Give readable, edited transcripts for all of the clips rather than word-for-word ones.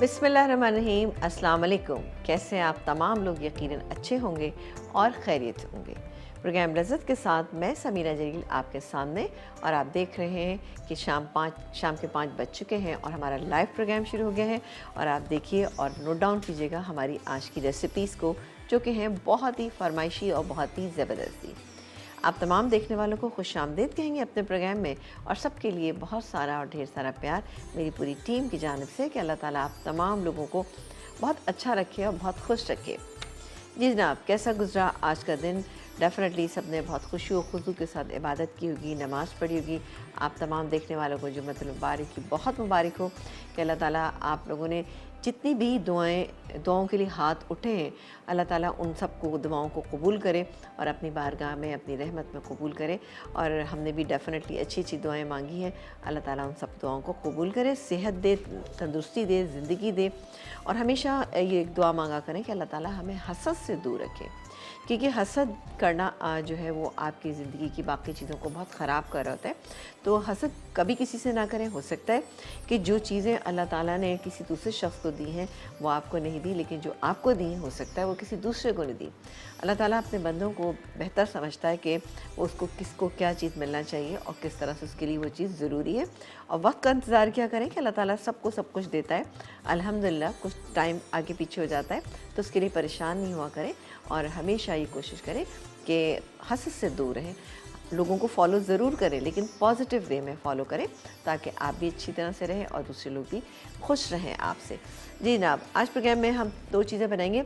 बिस्मिल्लाहिर्रहमानिर्रहीम। अस्सलाम वालेकुम। कैसे हैं आप तमाम लोग? यकीनन अच्छे होंगे और खैरियत होंगे। प्रोग्राम लज़्ज़त के साथ मैं समीरा जलील आपके सामने, और आप देख रहे हैं कि शाम के 5 बज चुके हैं और हमारा लाइव प्रोग्राम शुरू हो गया है। और आप देखिए और नोट डाउन कीजिएगा हमारी आज की रेसिपीज़ को, जो कि हैं बहुत ही फरमाइशी और बहुत ही ज़बरदस्ती। आप तमाम देखने वालों को खुशामदीद कहेंगे अपने प्रोग्राम में, और सबके लिए बहुत सारा और ढेर सारा प्यार मेरी पूरी टीम की जानिब से कि अल्लाह ताला आप तमाम लोगों को बहुत अच्छा रखे और बहुत खुश रखे। जी जनाब, कैसा गुजरा आज का दिन? डेफ़िनेटली सब ने बहुत खुशी और खुशू के साथ इबादत की होगी, नमाज़ पढ़ी होगी। आप तमाम देखने वालों को जुम्मतुल मुबारक की बहुत मुबारक हो कि अल्लाह ताला आप लोगों ने जितनी भी दुआओं के लिए हाथ उठे हैं, अल्लाह ताला उन सब को दुआओं को कबूल करे और अपनी बारगाह में अपनी रहमत में कबूल करे। और हमने भी डेफ़िनेटली अच्छी अच्छी दुआएं मांगी हैं, अल्लाह ताला उन सब दुआओं को कबूल करे, सेहत दे, तंदुरुस्ती दे, ज़िंदगी दे। और हमेशा ये एक दुआ मांगा करें कि अल्लाह ताला हमें हसद से दूर रखे, क्योंकि हसद करना जो है वो आपकी ज़िंदगी की बाकी चीज़ों को बहुत ख़राब कर रहा होता है। तो हसद कभी किसी से ना करें। हो सकता है कि जो चीज़ें अल्लाह ताला ने किसी दूसरे शख्स को दी हैं वो आपको नहीं दी, लेकिन जो आपको दी हो सकता है वो किसी दूसरे को नहीं दी। अल्लाह ताला अपने बंदों को बेहतर समझता है कि उसको किसको क्या चीज़ मिलना चाहिए और किस तरह से उसके लिए वो चीज़ ज़रूरी है। और वक्त का इंतज़ार क्या करें कि अल्लाह ताला सबको सब कुछ देता है। अल्हम्दुलिल्लाह कुछ टाइम आगे पीछे हो जाता है तो उसके लिए परेशान नहीं हुआ करें, और हमेशा ये कोशिश करें कि हसद से दूर रहें। लोगों को फॉलो ज़रूर करें, लेकिन पॉजिटिव वे में फ़ॉलो करें, ताकि आप भी अच्छी तरह से रहें और दूसरे लोग भी खुश रहें आपसे। जी जनाब, आज प्रोग्राम में हम 2 चीज़ें बनाएंगे,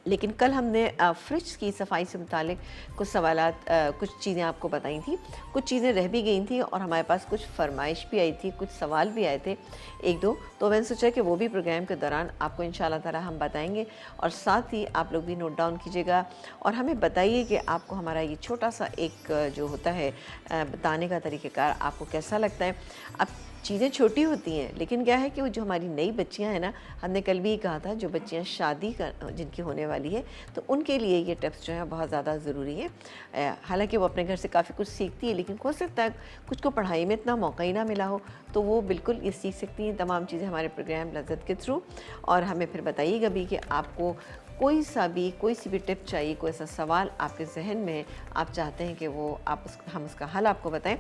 लेकिन कल हमने फ्रिज की सफाई से मुतालिक कुछ सवालात, कुछ चीज़ें आपको बताई थी, कुछ चीज़ें रह भी गई थी और हमारे पास कुछ फरमाइश भी आई थी, कुछ सवाल भी आए थे 1-2। तो मैंने सोचा कि वो भी प्रोग्राम के दौरान आपको इंशाल्लाह ताला हम बताएंगे, और साथ ही आप लोग भी नोट डाउन कीजिएगा और हमें बताइए कि आपको हमारा ये छोटा सा एक जो होता है बताने का तरीक़ेकार आपको कैसा लगता है। अब चीज़ें छोटी होती हैं, लेकिन क्या है कि वो जो हमारी नई बच्चियां हैं ना, हमने कल भी कहा था, जो बच्चियां शादी कर जिनकी होने वाली है, तो उनके लिए ये टिप्स जो है बहुत ज़्यादा ज़रूरी है। हालांकि वो अपने घर से काफ़ी कुछ सीखती है, लेकिन हो सकता है कुछ को पढ़ाई में इतना मौका ही ना मिला हो, तो वो बिल्कुल ये सीख सकती हैं तमाम चीज़ें हमारे प्रोग्राम लज़्ज़त के थ्रू। और हमें फिर बताइएगा भी कि आपको कोई सी भी टिप चाहिए, कोई ऐसा सवाल आपके जहन में आप चाहते हैं कि वो हम उसका हल आपको बताएं,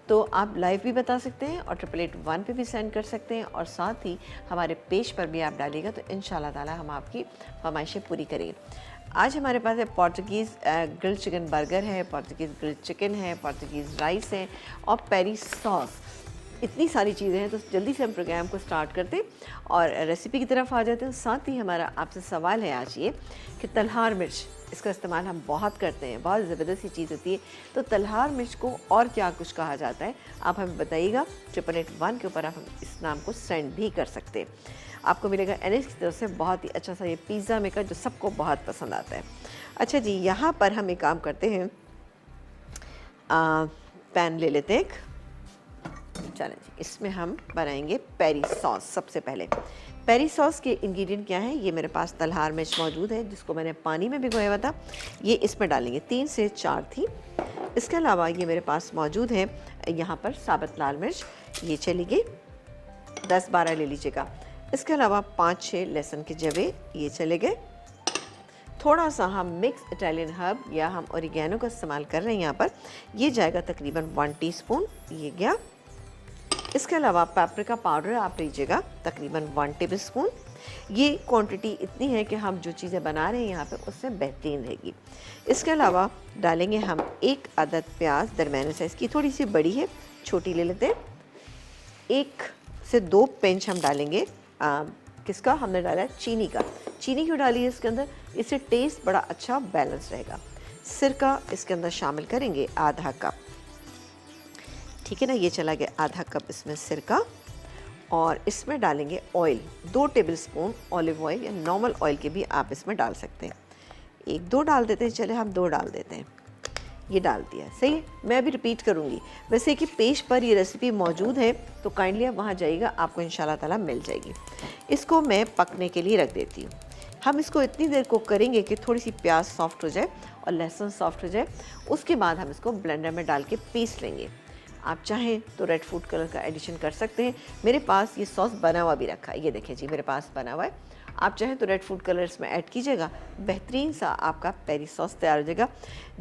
तो आप लाइव भी बता सकते हैं और 8881 पे भी सेंड कर सकते हैं, और साथ ही हमारे पेज पर भी आप डालिएगा, तो इंशाल्लाह ताला हम आपकी फरमाइशें पूरी करेंगे। आज हमारे पास है पोर्तुगीज़ ग्रिल्ड चिकन बर्गर है, पोर्तुगीज़ ग्रिल्ड चिकन है, पोर्तुगीज़ राइस है और पेरी सॉस। इतनी सारी चीज़ें हैं, तो जल्दी से हम प्रोग्राम को स्टार्ट करते हैं और रेसिपी की तरफ आ जाते हैं। साथ ही हमारा आपसे सवाल है आज ये कि तलहार मिर्च, इसका इस्तेमाल हम बहुत करते हैं, बहुत ज़बरदस्त चीज़ होती है। तो तलहार मिर्च को और क्या कुछ कहा जाता है, आप हमें बताइएगा। 8881 के ऊपर आप हम इस नाम को सेंड भी कर सकते हैं। आपको मिलेगा एनएस की तरफ से बहुत ही अच्छा सा ये पिज़्ज़ा मेकर, जो सबको बहुत पसंद आता है। अच्छा जी, यहाँ पर हम एक काम करते हैं, पैन ले लेते हैं एक। चलें जी, इसमें हम बनाएंगे पेरी सॉस। सबसे पहले पेरी सॉस के इंग्रेडिएंट क्या है, ये मेरे पास तलहार मिर्च मौजूद है, जिसको मैंने पानी में भिगोया हुआ था, ये इसमें डालेंगे, 3 से 4 थी। इसके अलावा ये मेरे पास मौजूद है यहाँ पर साबुत लाल मिर्च, ये चली गई, 10-12 ले लीजिएगा। इसके अलावा 5-6 लहसुन के जवे, ये चले गए। थोड़ा सा हम मिक्स इटालियन हर्ब या हम ओरिगैनो का इस्तेमाल कर रहे हैं यहाँ पर, ये जाएगा तकरीबन 1 टीस्पून, ये गया। इसके अलावा पेपरिका पाउडर आप लीजिएगा तकरीबन 1 टेबलस्पून। ये क्वांटिटी इतनी है कि हम जो चीज़ें बना रहे हैं यहाँ पे उससे बेहतरीन रहेगी। इसके अलावा डालेंगे हम 1 अदद प्याज दरमियाने साइज़ की, थोड़ी सी बड़ी है, छोटी ले लेते हैं। 1 से 2 पिंच हम डालेंगे किसका, हमने डाला है चीनी का। चीनी क्यों डाली है इसके अंदर, इससे टेस्ट बड़ा अच्छा बैलेंस रहेगा। सिरका इसके अंदर शामिल करेंगे आधा कप, ठीक है ना, ये चला गया आधा कप इसमें सिरका। और इसमें डालेंगे ऑयल, 2 टेबलस्पून ऑलिव ऑयल या नॉर्मल ऑयल के भी आप इसमें डाल सकते हैं। 1-2 डाल देते हैं, चले हम 2 डाल देते हैं, ये डाल दिया, सही है। मैं अभी रिपीट करूँगी, वैसे कि पेज पर ये रेसिपी मौजूद है, तो काइंडली आप वहाँ जाइएगा, आपको इंशाल्लाह ताला मिल जाएगी। इसको मैं पकने के लिए रख देती हूँ। हम इसको इतनी देर कुक करेंगे कि थोड़ी सी प्याज सॉफ्ट हो जाए और लहसुन सॉफ्ट हो जाए। उसके बाद हम इसको ब्लेंडर में डाल के पीस लेंगे। आप चाहें तो रेड फूड कलर का एडिशन कर सकते हैं। मेरे पास ये सॉस बना हुआ भी रखा है, ये देखिए जी मेरे पास बना हुआ है। आप चाहें तो रेड फूड कलर इसमें ऐड कीजिएगा, बेहतरीन सा आपका पेरी सॉस तैयार हो जाएगा,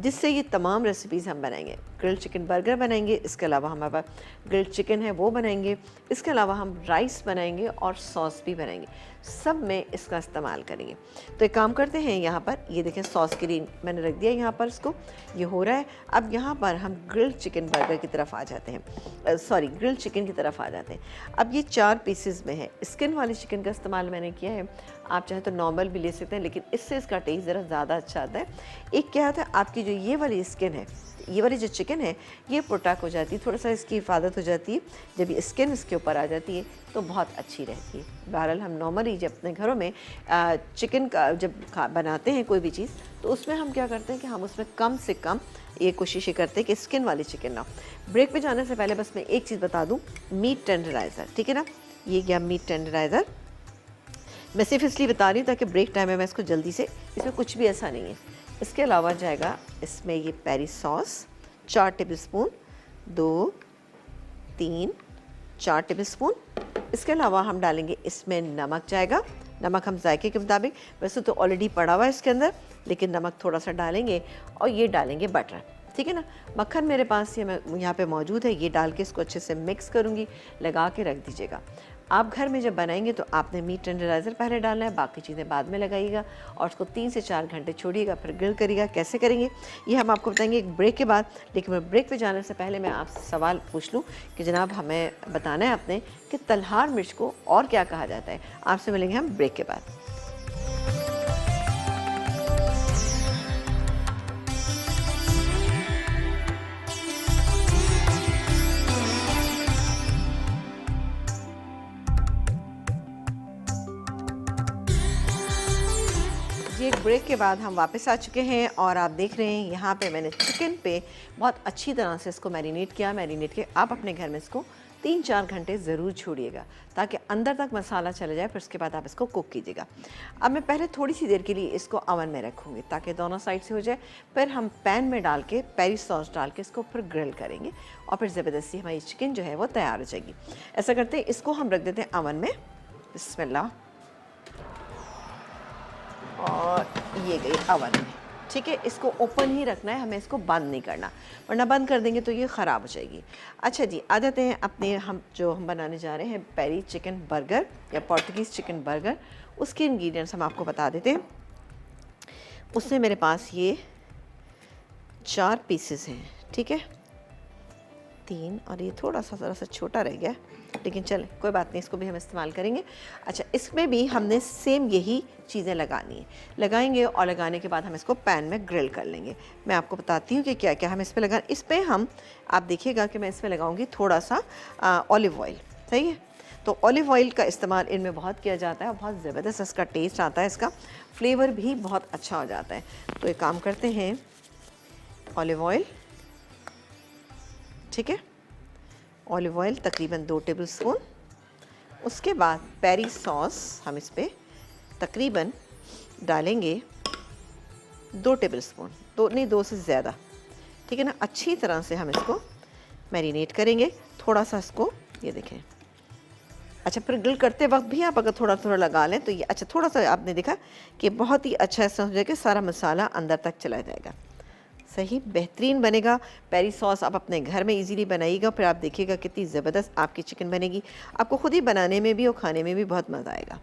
जिससे ये तमाम रेसिपीज़ हम बनाएंगे। ग्रिल्ड चिकन बर्गर बनाएंगे, इसके अलावा हमारे पास ग्रिल्ड चिकन है वो बनाएंगे, इसके अलावा हम राइस बनाएंगे और सॉस भी बनाएंगे, सब में इसका इस्तेमाल करेंगे। तो एक काम करते हैं, यहाँ पर ये देखें सॉस के लिए मैंने रख दिया यहाँ पर इसको, ये हो रहा है। अब यहाँ पर हम ग्रिल्ड चिकन बर्गर की तरफ आ जाते हैं, सॉरी ग्रिल्ड चिकन की तरफ आ जाते हैं। अब ये 4 पीसेस में है, स्किन वाले चिकन का इस्तेमाल मैंने किया है, आप चाहें तो नॉर्मल भी ले सकते हैं, लेकिन इससे इसका टेस्ट ज़रा ज़्यादा अच्छा आता है। एक क्या होता है, आपकी जो ये वाली स्किन है, ये वाली जो चिकन है, ये प्रोटेक्ट हो जाती है, थोड़ा सा इसकी हिफाजत हो जाती है। जब ये स्किन इसके ऊपर आ जाती है तो बहुत अच्छी रहती है। बहरहाल हम नॉर्मली जब अपने घरों में चिकन का जब बनाते हैं कोई भी चीज़, तो उसमें हम क्या करते हैं कि हम उसमें कम से कम ये कोशिश ये करते हैं कि स्किन वाली चिकन ना हो। ब्रेक पे जाने से पहले बस मैं एक चीज़ बता दूँ, मीट टेंडराइज़र, ठीक है ना, ये गया मीट टेंडराइज़र। मैं सिर्फ इसलिए बता रही हूँ ताकि ब्रेक टाइम में मैं इसको जल्दी से, इसमें कुछ भी ऐसा नहीं है। इसके अलावा जाएगा इसमें ये पेरी सॉस 4 टेबलस्पून, 2, 3, 4 टेबलस्पून। इसके अलावा हम डालेंगे इसमें नमक जाएगा, नमक हम जायके के मुताबिक, वैसे तो ऑलरेडी पड़ा हुआ है इसके अंदर, लेकिन नमक थोड़ा सा डालेंगे। और ये डालेंगे बटर, ठीक है ना। मक्खन मेरे पास ये मैं यहाँ पे मौजूद है, ये डाल के इसको अच्छे से मिक्स करूँगी, लगा के रख दीजिएगा। आप घर में जब बनाएंगे तो आपने मीट टेंडराइज़र पहले डालना है, बाकी चीज़ें बाद में लगाइएगा और उसको 3 से 4 घंटे छोड़िएगा, फिर ग्रिल करिएगा। कैसे करेंगे ये हम आपको बताएंगे एक ब्रेक के बाद। लेकिन मैं ब्रेक पे जाने से पहले मैं आपसे सवाल पूछ लूँ कि जनाब हमें बताना है आपने कि तलहार मिर्च को और क्या कहा जाता है। आपसे मिलेंगे हम ब्रेक के बाद। जी एक ब्रेक के बाद हम वापस आ चुके हैं और आप देख रहे हैं यहाँ पे मैंने चिकन पे बहुत अच्छी तरह से इसको मैरिनेट किया। मैरिनेट के आप अपने घर में इसको 3-4 घंटे ज़रूर छोड़िएगा ताकि अंदर तक मसाला चले जाए, फिर उसके बाद आप इसको कुक कीजिएगा। अब मैं पहले थोड़ी सी देर के लिए इसको ओवन में रखूँगी ताकि दोनों साइड से हो जाए, फिर हम पैन में डाल के पेरी सॉस डाल के इसको फिर ग्रिल करेंगे और फिर ज़बरदस्ती हमारी चिकन जो है वो तैयार हो जाएगी। ऐसा करते हैं, इसको हम रख देते हैं ओवन में। बिस्मिल्लाह, और ये गई ओवन में, ठीक है। इसको ओपन ही रखना है, हमें इसको बंद नहीं करना, वरना बंद कर देंगे तो ये ख़राब हो जाएगी। अच्छा जी, आ जाते हैं अपने हम बनाने जा रहे हैं पेरी चिकन बर्गर या पोर्टुगीज़ चिकन बर्गर। उसके इंग्रेडिएंट्स हम आपको बता देते हैं। उसमें मेरे पास ये 4 पीसेस हैं, ठीक है, 3 और ये थोड़ा सा ज़रा सा छोटा रह गया, लेकिन चलें कोई बात नहीं, इसको भी हम इस्तेमाल करेंगे। अच्छा, इसमें भी हमने सेम यही चीज़ें लगानी है, लगाएंगे और लगाने के बाद हम इसको पैन में ग्रिल कर लेंगे। मैं आपको बताती हूँ कि क्या क्या हम इस पर लगा। इस पर हम, आप देखिएगा कि मैं इसमें लगाऊंगी थोड़ा सा ऑलिव ऑयल, सही है। तो ऑलिव ऑयल का इस्तेमाल इनमें बहुत किया जाता है और बहुत ज़बरदस्त इसका टेस्ट आता है, इसका फ्लेवर भी बहुत अच्छा हो जाता है। तो एक काम करते हैं, ऑलिव ऑयल, ठीक है, ऑलिव ऑयल तकरीबन 2 टेबलस्पून। उसके बाद पेरी सॉस हम इस पर तकरीबन डालेंगे 2 टेबलस्पून, 2 नहीं 2 से ज़्यादा, ठीक है ना। अच्छी तरह से हम इसको मैरिनेट करेंगे, थोड़ा सा इसको, ये देखें। अच्छा, फिर ग्रिल करते वक्त भी आप अगर थोड़ा थोड़ा लगा लें तो ये अच्छा, थोड़ा सा आपने देखा कि बहुत ही अच्छा ऐसा हो जाएगा, सारा मसाला अंदर तक चला जाएगा, सही बेहतरीन बनेगा। पेरी सॉस आप अपने घर में इजीली बनाइएगा, फिर आप देखिएगा कितनी ज़बरदस्त आपकी चिकन बनेगी। आपको खुद ही बनाने में भी और खाने में भी बहुत मज़ा आएगा।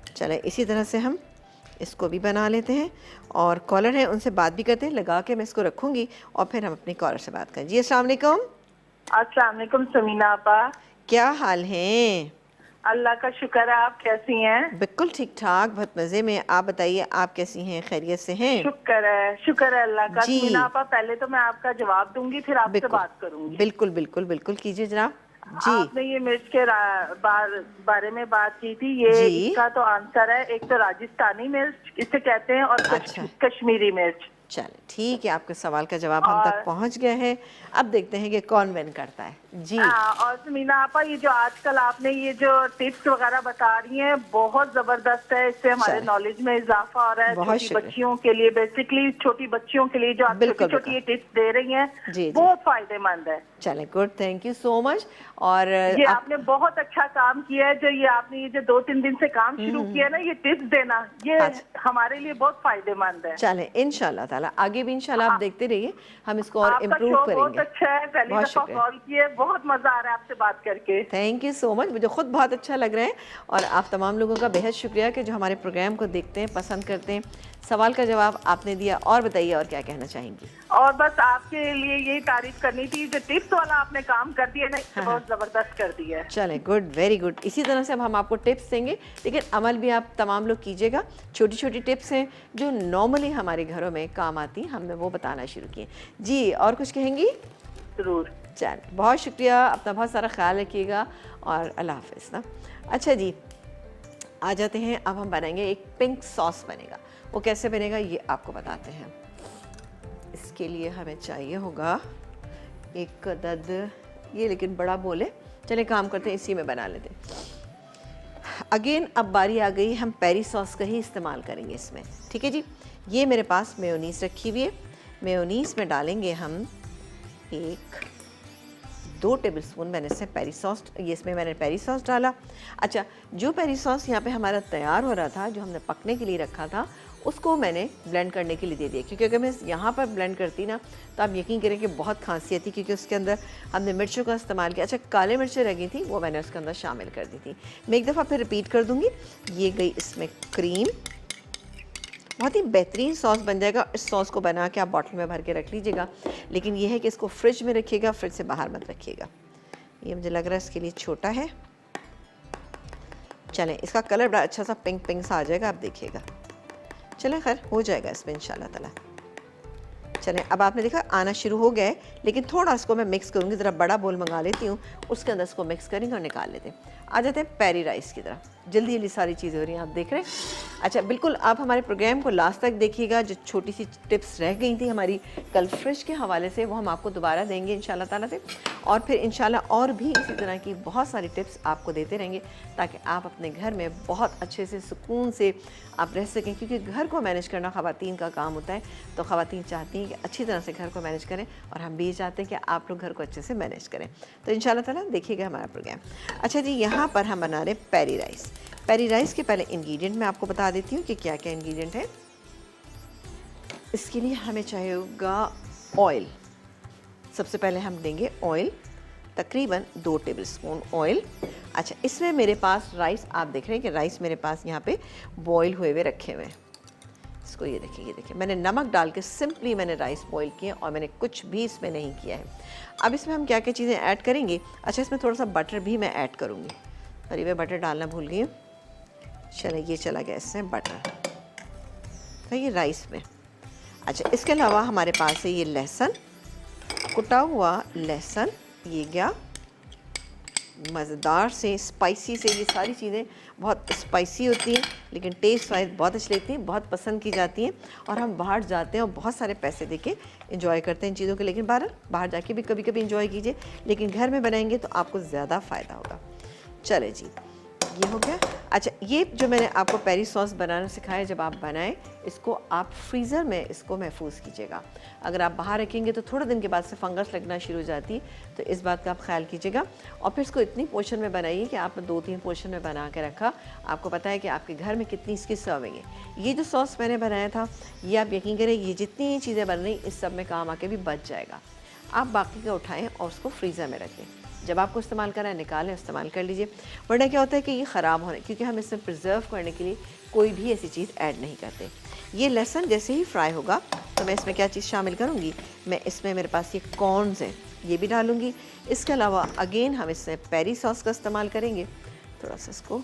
चलें, इसी तरह से हम इसको भी बना लेते हैं और कॉलर हैं उनसे बात भी करते हैं। लगा के मैं इसको रखूँगी और फिर हम अपने कॉलर से बात करें। जी अस्सलाम वालेकुम। अस्सलाम वालेकुम समीना आपा, क्या हाल हैं? अल्लाह का शुक्र है, आप कैसी हैं? बिल्कुल ठीक ठाक, बहुत मज़े में। आप बताइए, आप कैसी हैं, खैरियत से हैं? शुक्र है अल्लाह का। जी। समीना आपा, पहले तो मैं आपका जवाब दूंगी, फिर आपसे बिल्कुल बात करूंगी। बिल्कुल बिल्कुल बिल्कुल कीजिए जनाब। जी आपने ये मिर्च के बारे में बात की थी, ये जी। इसका तो आंसर है, एक तो राजस्थानी मिर्च इसे कहते हैं और अच्छा। कश्मीरी मिर्च। चलें ठीक है, आपके सवाल का जवाब हम तक और पहुंच गए हैं। अब देखते हैं कि कौन विन करता है जी। और समीना आपा, ये जो आजकल आपने ये जो टिप्स वगैरह बता रही हैं बहुत जबरदस्त है। इससे हमारे चलें, नॉलेज में इजाफा हो रहा है। बहुत छोटी शुक्रिया। बच्चियों के लिए, बेसिकली छोटी बच्चियों के लिए जो आप छोटी बिल्कुल छोटी बिल्कुल। ये टिप्स दे रही हैं जी जी। बहुत फायदेमंद है। चलें good, thank you so much. और ये आप आपने बहुत अच्छा काम किया है। जो ये आपने ये जो 2-3 दिन से काम शुरू किया ना, ये टिप्स देना, ये अच्छा, हमारे लिए बहुत फायदेमंद है। चलें इंशाल्लाह ताला आगे भी इंशाल्लाह आप आ, देखते रहिए, हम इसको और आपका इम्प्रूव शो बहुत करेंगे। अच्छा है। पहली बहुत दफा शुक्रिया, कॉल किए, बहुत मजा आ रहा है आपसे बात करके। थैंक यू सो मच, मुझे खुद बहुत अच्छा लग रहा है। और आप तमाम लोगों का बेहद शुक्रिया कि जो हमारे प्रोग्राम को देखते हैं, पसंद करते हैं। सवाल का जवाब आपने दिया, और बताइए और क्या कहना चाहेंगी? और बस आपके लिए यही तारीफ करनी थी, जो टिप्स वाला आपने काम कर दिया ना, इससे हाँ हाँ, बहुत जबरदस्त कर दिया है। चलें गुड, वेरी गुड। इसी तरह से अब हम आपको टिप्स देंगे, लेकिन अमल भी आप तमाम लोग कीजिएगा। छोटी छोटी टिप्स हैं जो नॉर्मली हमारे घरों में काम आती हैं, हमने वो बताना शुरू किए। जी, और कुछ कहेंगी? जरूर। चल, बहुत शुक्रिया, अपना बहुत सारा ख्याल रखिएगा और अल्लाह हाफ़िज़ ना। अच्छा जी, आ जाते हैं, अब हम बनाएंगे एक पिंक सॉस बनेगा। वो कैसे बनेगा ये आपको बताते हैं। इसके लिए हमें चाहिए होगा एक अदद, ये लेकिन बड़ा बोले, चले काम करते हैं इसी में बना लेते हैं। अगेन अब बारी आ गई, हम पेरी सॉस का ही इस्तेमाल करेंगे इसमें, ठीक है जी। ये मेरे पास मेयोनीज़ रखी हुई है। मेयोनीज़ में डालेंगे हम 2 टेबलस्पून मैंने इससे पेरी सॉस, ये इसमें मैंने पेरी सॉस डाला। अच्छा, जो पेरी सॉस यहाँ पे हमारा तैयार हो रहा था, जो हमने पकने के लिए रखा था, उसको मैंने ब्लेंड करने के लिए दे दिया, क्योंकि अगर मैं यहाँ पर ब्लेंड करती ना तो आप यकीन करें कि बहुत खांसी आती, क्योंकि उसके अंदर हमने मिर्चों का इस्तेमाल किया। अच्छा, काले मिर्चें लगी थी, वो मैंने उसके अंदर शामिल कर दी थी। मैं एक दफ़ा फिर रिपीट कर दूँगी। ये गई इसमें क्रीम, बहुत ही बेहतरीन सॉस बन जाएगा। इस सॉस को बना के आप बॉटल में भर के रख लीजिएगा, लेकिन ये है कि इसको फ्रिज में रखिएगा, फ्रिज से बाहर मत रखिएगा। ये मुझे लग रहा है इसके लिए छोटा है। चलें, इसका कलर बड़ा अच्छा सा पिंक पिंक सा आ जाएगा, आप देखिएगा। चलें, खैर हो जाएगा इसमें इंशाल्लाह ताला। चलें, अब आपने देखा आना शुरू हो गया है, लेकिन थोड़ा इसको मैं मिक्स करूँगी। ज़रा बड़ा बोल मंगा लेती हूँ, उसके अंदर इसको मिक्स करेंगे और निकाल लेते हैं। आ जाते हैं पेरी राइस की तरफ। जल्दी जल्दी सारी चीज़ें हो रही हैं, आप देख रहे हैं। अच्छा, बिल्कुल आप हमारे प्रोग्राम को लास्ट तक देखिएगा। जो छोटी सी टिप्स रह गई थी हमारी कल फ्रिज के हवाले से, वो हम आपको दोबारा देंगे इंशाल्लाह ताला से। और फिर इंशाल्लाह और भी इसी तरह की बहुत सारी टिप्स आपको देते रहेंगे, ताकि आप अपने घर में बहुत अच्छे से सुकून से आप रह सकें। क्योंकि घर को मैनेज करना ख़वातीन का काम होता है, तो ख़वातीन चाहती हैं कि अच्छी तरह से घर को मैनेज करें, और हम भी चाहते हैं कि आप लोग घर को अच्छे से मैनेज करें। तो इंशाल्लाह ताला देखिएगा हमारा प्रोग्राम। अच्छा जी, यहाँ पर हम बना रहे पेरी राइस। पेरी राइस के पहले इंग्रेडिएंट मैं आपको बता देती हूँ कि क्या क्या इंग्रेडिएंट है। इसके लिए हमें चाहिए होगा ऑयल। सबसे पहले हम देंगे ऑयल, तकरीबन 2 टेबलस्पून ऑयल। अच्छा, इसमें मेरे पास राइस, आप देख रहे हैं कि राइस मेरे पास यहाँ पे बॉईल हुए हुए रखे हुए हैं। इसको ये देखिए मैंने नमक डाल के सिंपली मैंने राइस बॉईल किए, और मैंने कुछ भी इसमें नहीं किया है। अब इसमें हम क्या क्या चीज़ें ऐड करेंगे। अच्छा, इसमें थोड़ा सा बटर भी मैं ऐड करूँगी। अरे मैं बटर डालना भूल गई हूँ। चलो, ये चला गया इसमें बटर, तो ये राइस में। अच्छा, इसके अलावा हमारे पास है ये लहसुन, कुटा हुआ लहसुन। ये गया मज़ेदार से, स्पाइसी से। ये सारी चीज़ें बहुत स्पाइसी होती हैं, लेकिन टेस्ट वाइज बहुत अच्छी लगती हैं, बहुत पसंद की जाती हैं। और हम बाहर जाते हैं और बहुत सारे पैसे देके इंजॉय करते हैं इन चीज़ों के, लेकिन बाहर जाके भी कभी कभी इंजॉय कीजिए, लेकिन घर में बनाएंगे तो आपको ज़्यादा फ़ायदा होगा। चले जी, ये हो गया। अच्छा, ये जो मैंने आपको पेरी सॉस बनाना सिखाया, जब आप बनाएं इसको आप फ्रीज़र में इसको महफूज कीजिएगा। अगर आप बाहर रखेंगे तो थोड़े दिन के बाद से फंगस लगना शुरू हो जाती है, तो इस बात का आप ख्याल कीजिएगा। और फिर इसको इतनी पोर्शन में बनाइए कि आपने 2-3 पोर्शन में बना के रखा। आपको पता है कि आपके घर में कितनी इसकी सर्विंग है। ये जो सॉस मैंने बनाया था, ये आप यकीन करें, ये जितनी चीज़ें बन रही इस सब में काम आके भी बच जाएगा। आप बाकी का उठाएँ और उसको फ्रीज़र में रखें। जब आपको इस्तेमाल करना है निकालें, इस्तेमाल कर लीजिए। वरना क्या होता है कि ये ख़राब होने, क्योंकि हम इसमें प्रिजर्व करने के लिए कोई भी ऐसी चीज़ ऐड नहीं करते। ये लहसुन जैसे ही फ्राई होगा तो मैं इसमें क्या चीज़ शामिल करूँगी, मैं इसमें मेरे पास ये कॉर्न्स हैं, ये भी डालूँगी। इसके अलावा अगेन हम इसमें पेरी सॉस का इस्तेमाल करेंगे। थोड़ा सा इसको,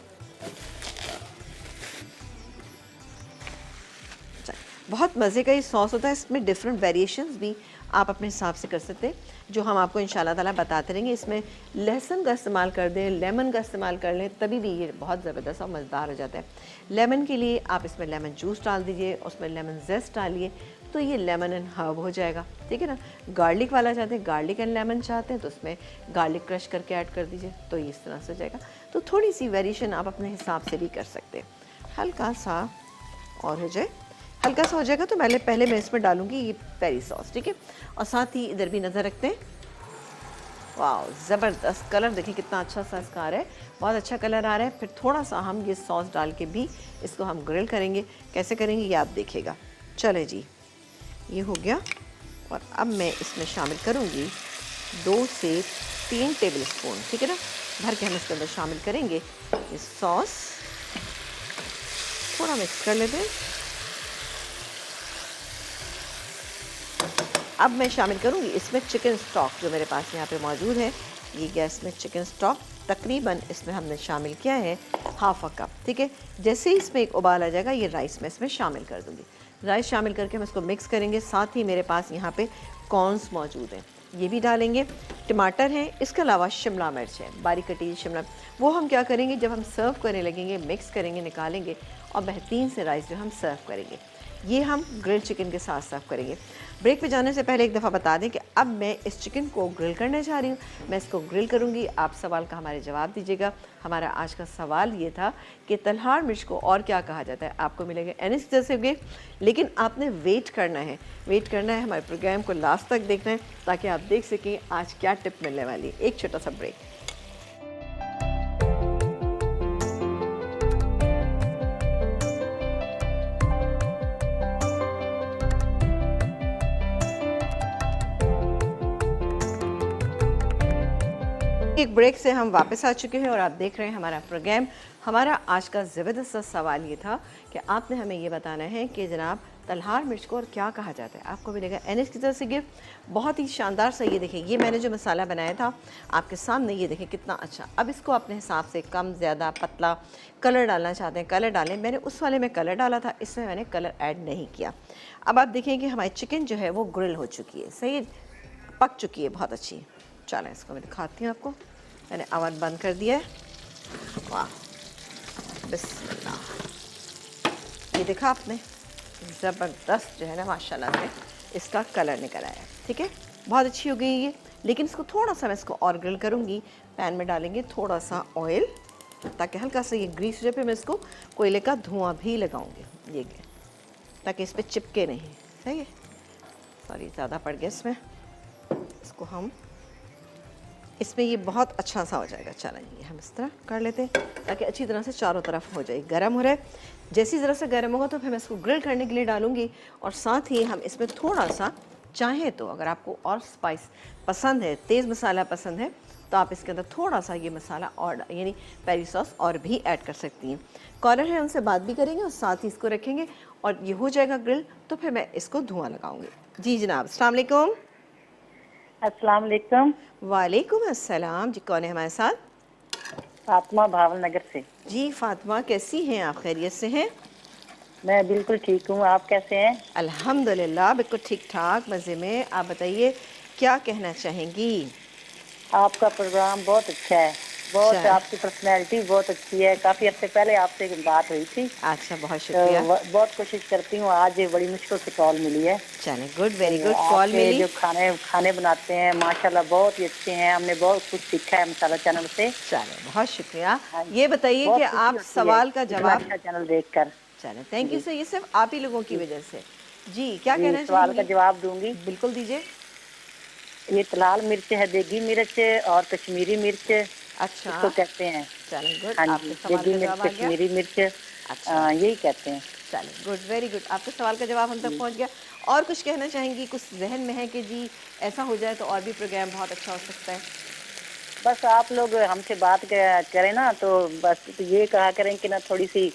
बहुत मज़े का ये सॉस होता है। इसमें डिफरेंट वेरिएशंस भी आप अपने हिसाब से कर सकते हैं, जो हम आपको इंशाल्लाह ताला बताते रहेंगे। इसमें लहसुन का इस्तेमाल कर दें, लेमन का इस्तेमाल कर लें, तभी भी ये बहुत ज़बरदस्त और मज़ेदार हो जाता है। लेमन के लिए आप इसमें लेमन जूस डाल दीजिए, उसमें लेमन जेस्ट डालिए, तो ये लेमन एंड हर्ब हो जाएगा, ठीक है ना। गार्लिक वाला चाहते हैं, गार्लिक एंड लेमन चाहते हैं तो उसमें गार्लिक क्रश करके ऐड कर दीजिए, तो ये इस तरह से हो जाएगा। तो थोड़ी सी वेरिएशन आप अपने हिसाब से भी कर सकते हैं। हल्का सा और हो जाए, हल्का सा हो जाएगा तो पहले मैं इसमें डालूंगी ये पेरी सॉस, ठीक है। और साथ ही इधर भी नज़र रखते हैं। वाह, ज़बरदस्त कलर देखिए कितना अच्छा सा इसका आ रहा है, बहुत अच्छा कलर आ रहा है। फिर थोड़ा सा हम ये सॉस डाल के भी इसको हम ग्रिल करेंगे। कैसे करेंगे ये आप देखिएगा। चले जी, ये हो गया। और अब मैं इसमें शामिल करूँगी 2 से 3 टेबल स्पून, ठीक है ना, भर के हम इसके अंदर शामिल करेंगे ये सॉस। थोड़ा मिक्स कर लेते हैं। अब मैं शामिल करूंगी इसमें चिकन स्टॉक जो मेरे पास यहाँ पे मौजूद है। ये गैस में चिकन स्टॉक तकरीबन इसमें हमने शामिल किया है हाफ अ कप, ठीक है। जैसे ही इसमें एक उबाल आ जाएगा ये राइस मैं इसमें शामिल कर दूंगी। राइस शामिल करके हम इसको मिक्स करेंगे। साथ ही मेरे पास यहाँ पे कॉर्न्स मौजूद हैं, ये भी डालेंगे। टमाटर हैं, इसके अलावा शिमला मिर्च है, बारीक कटी शिमला। वो हम क्या करेंगे, जब हम सर्व करने लगेंगे मिक्स करेंगे, निकालेंगे और बेहतरीन से राइस जो हम सर्व करेंगे। ये हम ग्रिल चिकन के साथ सर्व करेंगे। ब्रेक पे जाने से पहले एक दफ़ा बता दें कि अब मैं इस चिकन को ग्रिल करने जा रही हूँ। मैं इसको ग्रिल करूँगी, आप सवाल का हमारे जवाब दीजिएगा। हमारा आज का सवाल ये था कि तलहार मिर्च को और क्या कहा जाता है। आपको मिलेगा एनिस जैसे होंगे, लेकिन आपने वेट करना है, हमारे प्रोग्राम को लास्ट तक देखना है ताकि आप देख सकें आज क्या टिप मिलने वाली है। एक छोटा सा ब्रेक। एक ब्रेक से हम वापस आ चुके हैं और आप देख रहे हैं हमारा प्रोग्राम। हमारा आज का ज़बरदस्त सवाल ये था कि आपने हमें ये बताना है कि जनाब तलहार मिर्च को और क्या कहा जाता है। आपको मिलेगा एनिस की तरफ से गिफ्ट। बहुत ही शानदार सा, ये देखिए, ये मैंने जो मसाला बनाया था आपके सामने, ये देखें कितना अच्छा। अब इसको अपने हिसाब से कम ज़्यादा पतला कलर डालना चाहते हैं कलर डालें। मैंने उस वाले में कलर डाला था, इसमें मैंने कलर ऐड नहीं किया। अब आप देखें कि हमारी चिकन जो है वो ग्रिल हो चुकी है, सही पक चुकी है, बहुत अच्छी। चलें इसको मैं दिखाती हूँ आपको। मैंने अवन बंद कर दिया है। वाह, बिस्मिल्लाह, ये देखा आपने, ज़बरदस्त जो है ना माशाल्लाह से इसका कलर निकल आया, ठीक है, बहुत अच्छी हो गई ये। लेकिन इसको थोड़ा सा मैं इसको और ग्रिल करूँगी। पैन में डालेंगे थोड़ा सा ऑयल ताकि हल्का सा ये ग्रीस हो जाए। फिर मैं इसको कोयले का धुआं भी लगाऊंगी, ये ताकि इस पर चिपके नहीं। सही है, सॉरी ज़्यादा पड़ गया इसमें। इसको हम इसमें ये बहुत अच्छा सा हो जाएगा। चलें ये हम इस तरह कर लेते हैं ताकि अच्छी तरह से चारों तरफ हो जाए। गर्म हो रहा है, जैसी ज़रा सा गर्म होगा तो फिर मैं इसको ग्रिल करने के लिए डालूंगी। और साथ ही हम इसमें थोड़ा सा, चाहे तो अगर आपको और स्पाइस पसंद है, तेज़ मसाला पसंद है, तो आप इसके अंदर थोड़ा सा ये मसाला और यानी पेरी सॉस और भी ऐड कर सकती हैं। कॉलर है, उनसे बात भी करेंगे और साथ ही इसको रखेंगे और ये हो जाएगा ग्रिल। तो फिर मैं इसको धुआं लगाऊंगी। जी जनाब, अस्सलाम वालेकुम। अस्सलाम वालेकुम। वालेकुम अस्सलाम। जी कौन है हमारे साथ? फातिमा भावल नगर से। जी फातिमा, कैसी हैं आप? खैरियत से हैं? मैं बिल्कुल ठीक हूँ, आप कैसे हैं? अल्हम्दुलिल्लाह, बिल्कुल ठीक ठाक, मज़े में। आप बताइए क्या कहना चाहेंगी? आपका प्रोग्राम बहुत अच्छा है, बहुत अच्छा। आपकी पर्सनैलिटी बहुत अच्छी है। काफ़ी अर्से पहले आपसे एक बात हुई थी, अच्छा, बहुत तो शुक्रिया। बहुत कोशिश करती हूँ। आज ये बड़ी मुश्किल से कॉल मिली है। चलें, गुड, वेरी तो गुड, कॉल आपके मिली। जो खाने बनाते हैं माशाल्लाह बहुत ही अच्छे हैं। हमने बहुत कुछ सीखा है मसाला चैनल से। चलें, बहुत शुक्रिया। हाँ, ये बताइए बहुत कि खुशी आप होती है सवाल का इतना जवाब। अच्छा चैनल देखकर। चलें, थैंक यू जी सर, ये सिर्फ आप ही लोगों की वजह से। जी, क्या जी, कहना सवाल का चाहेंगी? जवाब दूंगी। बिल्कुल दीजिए। ये लाल मिर्च है, देगी मिर्च और कश्मीरी मिर्च अच्छा, इसको कहते हैं। चलें, गुड, हाँ जी, आपके सवाल देगी का मिर्च जवाब आ गया। कश्मीरी मिर्च अच्छा, यही कहते हैं। चलें, गुड, वेरी गुड, आपके सवाल का जवाब हम तक जी। पहुंच गया। और कुछ कहना चाहेंगी? कुछ जहन में है कि जी ऐसा हो जाए तो और भी प्रोग्राम बहुत अच्छा हो सकता है? बस आप लोग हमसे बात करें ना, तो बस तो ये कहा करें कि ना थोड़ी सी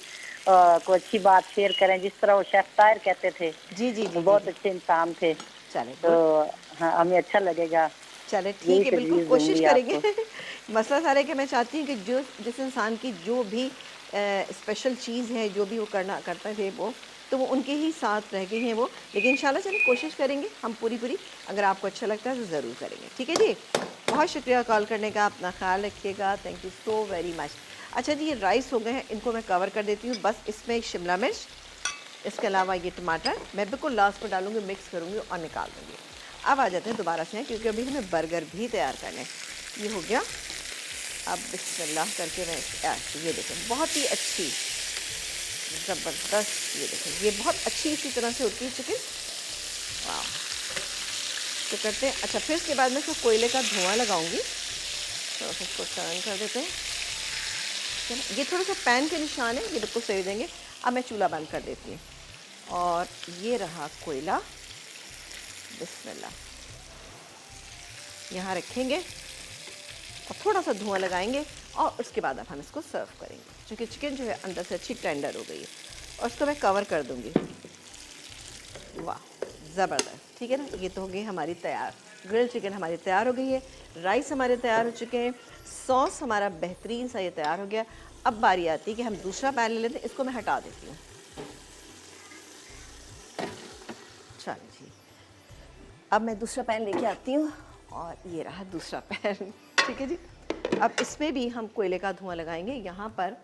कोई अच्छी बात शेयर करें, जिस तरह वो शेफ तायर कहते थे। जी जी वो जी जी बहुत जी। अच्छे इंसान थे। चलें, तो गुड। हाँ, हमें अच्छा लगेगा। चले यही ठीक है, बिल्कुल तजवीज़ कोशिश दूंगी करेंगे। आपको। मसला सारा है कि मैं चाहती हूँ कि जो जिस इंसान की जो भी स्पेशल चीज़ है, जो भी वो करते थे वो, तो वो उनके ही साथ रह गई हैं वो। लेकिन इंशाल्लाह चलिए कोशिश करेंगे हम पूरी। अगर आपको अच्छा लगता है तो ज़रूर करेंगे, ठीक है जी। बहुत शुक्रिया कॉल करने का, अपना ख्याल रखिएगा, thank you so very much. अच्छा जी, ये राइस हो गए हैं, इनको मैं कवर कर देती हूँ। बस इसमें एक शिमला मिर्च, इसके अलावा ये टमाटर मैं बिल्कुल लास्ट में डालूंगी, मिक्स करूंगी और निकाल दूंगी। अब आ जाते हैं दोबारा से, क्योंकि अभी हमें बर्गर भी तैयार करना है। ये हो गया। अब बिस्मिल्लाह करके मैं ये देखें, बहुत ही अच्छी ज़बरदस्त, ये देखें ये बहुत अच्छी इसी तरह से होती है चिकन। वाह, तो करते हैं। अच्छा, फिर इसके बाद मैं इसको कोयले का धुआं लगाऊंगी, थोड़ा सा इसको टर्न कर देते हैं। ये थोड़ा सा पैन के निशान है, ये बिल्कुल सही देंगे। अब मैं चूल्हा बंद कर देती हूँ और ये रहा कोयला। बिस्मिल्लाह, यहाँ रखेंगे और थोड़ा सा धुआं लगाएंगे और उसके बाद अब हम इसको सर्व करेंगे, क्योंकि चिकन जो है अंदर से अच्छी टेंडर हो गई है। और इसको मैं कवर कर दूँगी। वाह, ज़बरदस्त, ठीक है ना। ये तो हो गई हमारी तैयार, ग्रिल चिकन हमारी तैयार हो गई है। राइस हमारे तैयार हो चुके हैं, सॉस हमारा बेहतरीन सा ये तैयार हो गया। अब बारी आती है कि हम दूसरा पैन ले लेते हैं। इसको मैं हटा देती हूँ। चलिए जी, अब मैं दूसरा पैन लेके आती हूँ और ये रहा दूसरा पैन, ठीक है जी। अब इसमें भी हम कोयले का धुआं लगाएंगे। यहाँ पर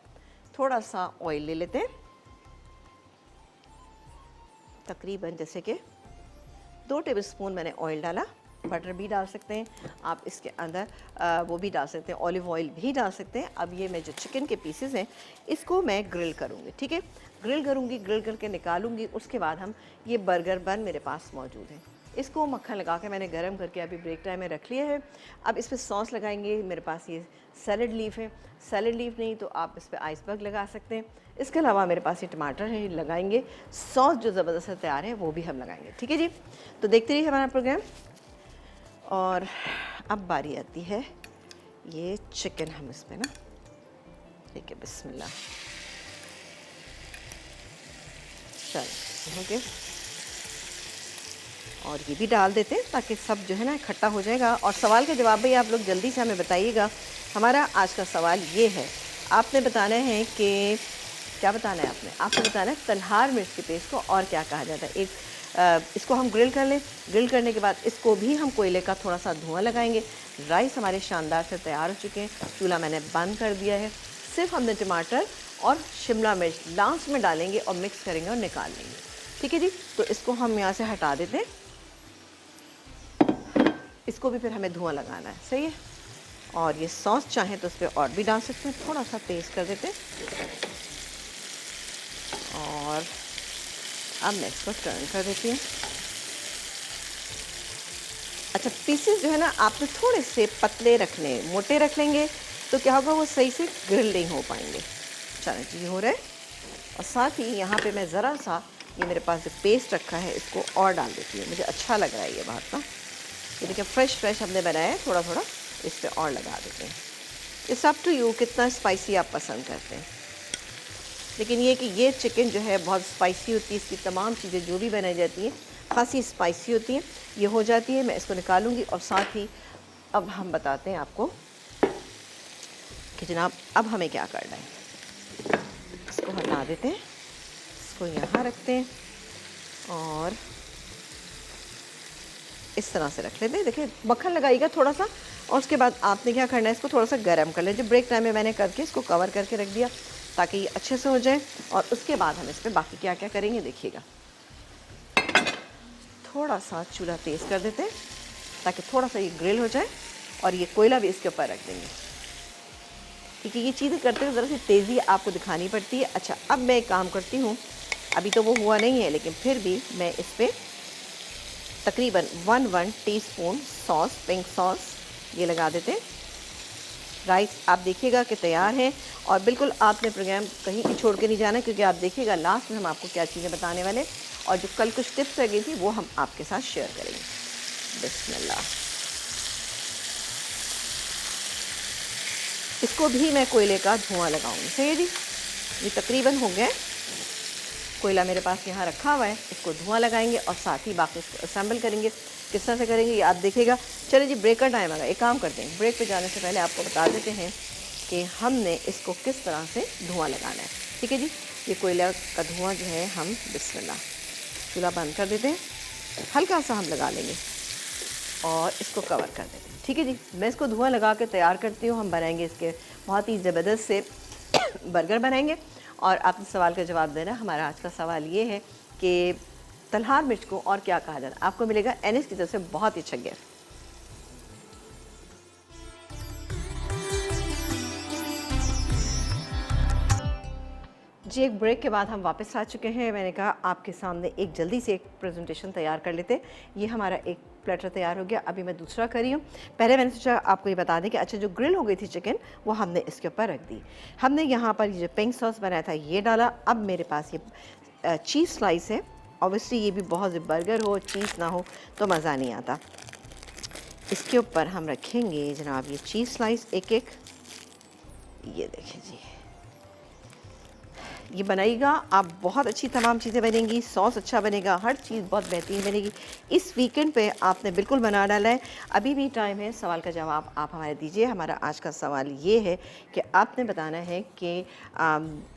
थोड़ा सा ऑयल ले लेते हैं, तकरीबन जैसे कि 2 टेबलस्पून मैंने ऑयल डाला। बटर भी डाल सकते हैं आप इसके अंदर, वो भी डाल सकते हैं, ऑलिव ऑयल भी डाल सकते हैं। अब ये मैं जो चिकन के पीसेस हैं इसको मैं ग्रिल करूँगी, ठीक है। ग्रिल करूँगी, ग्रिल करके निकालूंगी। उसके बाद हम ये बर्गर बन मेरे पास मौजूद है, इसको मक्खन लगा के मैंने गरम करके अभी ब्रेक टाइम में रख लिया है। अब इस पर सॉस लगाएंगे। मेरे पास ये सैलड लीफ है, सैलड लीफ नहीं तो आप इस पर आइसबर्ग लगा सकते हैं। इसके अलावा मेरे पास ये टमाटर है, लगाएंगे। सॉस जो ज़बरदस्त तैयार है वो भी हम लगाएंगे, ठीक है जी। तो देखते रहिए हमारा प्रोग्राम। और अब बारी आती है ये चिकन, हम इसमें ना, ठीक है, बिस्मिल्लाह। चलो, ओके, और ये भी डाल देते हैं ताकि सब जो है ना इकट्ठा हो जाएगा। और सवाल का जवाब भी आप लोग जल्दी से हमें बताइएगा। हमारा आज का सवाल ये है, आपने बताना है कि क्या बताना है आपने बताना है तलहार मिर्च के पेस्ट को और क्या कहा जाता है। इसको हम ग्रिल कर लें। ग्रिल करने के बाद इसको भी हम कोयले का थोड़ा सा धुआं लगाएंगे। राइस हमारे शानदार से तैयार हो चुके हैं। चूल्हा मैंने बंद कर दिया है। सिर्फ हमने टमाटर और शिमला मिर्च लास्ट में डालेंगे और मिक्स करेंगे और निकाल लेंगे, ठीक है जी। तो इसको हम यहाँ से हटा देते हैं। इसको भी फिर हमें धुआं लगाना है, सही है। और ये सॉस चाहें तो उस पर और भी डाल सकते हैं। थोड़ा सा तेज़ कर देते हैं और अब मैं इसको टर्न कर देती हूँ। अच्छा, पीसेस जो है ना आपने थोड़े से पतले रखने, मोटे रख लेंगे तो क्या होगा, वो सही से ग्रिल नहीं हो पाएंगे। चलो जी, हो रहा है। और साथ ही यहाँ पे मैं ज़रा सा ये मेरे पास जो पेस्ट रखा है इसको और डाल देती हूँ। मुझे अच्छा लग रहा है ये बात ना। ये देखिए फ्रेश हमने बनाया है, थोड़ा थोड़ा इस पर और लगा देते हैं। इट्स अप टू यू कितना स्पाइसी आप पसंद करते हैं। लेकिन ये कि ये चिकन जो है बहुत स्पाइसी होती है, इसकी तमाम चीज़ें जो भी बनाई जाती हैं खासी स्पाइसी होती हैं। ये हो जाती है, मैं इसको निकालूंगी। और साथ ही अब हम बताते हैं आपको कि जनाब अब हमें क्या करना है। इसको हटा देते हैं, इसको यहाँ रखते हैं और इस तरह से रख लेते हैं। देखिए मक्खन लगाइएगा थोड़ा सा। और उसके बाद आपने क्या करना है, इसको थोड़ा सा गर्म कर लें। जो ब्रेक टाइम में मैंने करके इसको कवर करके रख दिया ताकि ये अच्छे से हो जाए। और उसके बाद हम इस पर बाकी क्या क्या करेंगे देखिएगा। थोड़ा सा चूल्हा तेज़ कर देते हैं ताकि थोड़ा सा ये ग्रिल हो जाए। और ये कोयला भी इसके ऊपर रख देंगे, क्योंकि ये चीज़ें करते हुए ज़रा सी तेज़ी आपको दिखानी पड़ती है। अच्छा, अब मैं एक काम करती हूँ, अभी तो वो हुआ नहीं है लेकिन फिर भी मैं इस पर तकरीबन 1 टीस्पून सॉस, पिंक सॉस ये लगा देते हैं। राइस आप देखिएगा कि तैयार है। और बिल्कुल आपने प्रोग्राम कहीं भी छोड़ के नहीं जाना, क्योंकि आप देखिएगा लास्ट में हम आपको क्या चीज़ें बताने वाले। और जो कल कुछ टिप्स रह गई थी वो हम आपके साथ शेयर करेंगे। बिस्मिल्लाह। इसको भी मैं कोयले का धुआं लगाऊंगी, सही है जी। ये तकरीबन हो गया। कोयला मेरे पास यहाँ रखा हुआ है, इसको धुआं लगाएंगे और साथ ही बाकी इसको असेंबल करेंगे। किस तरह से करेंगे ये आप देखिएगा। चलिए जी, ब्रेक का टाइम आ गया। एक काम करते हैं, ब्रेक पे जाने से पहले आपको बता देते हैं कि हमने इसको किस तरह से धुआं लगाना है, ठीक है जी। ये कोयला का धुआं जो है हम बिस्मिल्लाह चूल्हा बंद कर देते हैं। हल्का सा हम लगा लेंगे और इसको कवर कर देते हैं, ठीक है जी। मैं इसको धुआं लगा के तैयार करती हूँ। हम बनाएंगे इसके बहुत ही ज़बरदस्त से बर्गर बनाएंगे। और आपने सवाल का जवाब देना। हमारा आज का सवाल ये है कि तलहार मिर्च को और क्या कहा जाता है। आपको मिलेगा एनएस की तरफ से बहुत ही अच्छा गिफ्ट। जी, एक ब्रेक के बाद हम वापस आ चुके हैं। मैंने कहा आपके सामने एक जल्दी से एक प्रेजेंटेशन तैयार कर लेते। ये हमारा एक प्लेटर तैयार हो गया, अभी मैं दूसरा कर रही हूँ। पहले मैंने सोचा आपको ये बता दें कि अच्छा जो ग्रिल हो गई थी चिकन वो हमने इसके ऊपर रख दी। हमने यहाँ पर ये जो पिंक सॉस बनाया था ये डाला। अब मेरे पास ये चीज़ स्लाइस है। ऑब्वियसली ये भी बहुत बर्गर हो चीज़ ना हो तो मज़ा नहीं आता। इसके ऊपर हम रखेंगे जनाब ये चीज़ स्लाइस एक एक। ये देखें जी, ये बनाइएगा आप, बहुत अच्छी तमाम चीज़ें बनेंगी, सॉस अच्छा बनेगा, हर चीज़ बहुत बेहतरीन बनेगी। इस वीकेंड पे आपने बिल्कुल बना डाला है। अभी भी टाइम है, सवाल का जवाब आप हमारे दीजिए। हमारा आज का सवाल ये है कि आपने बताना है कि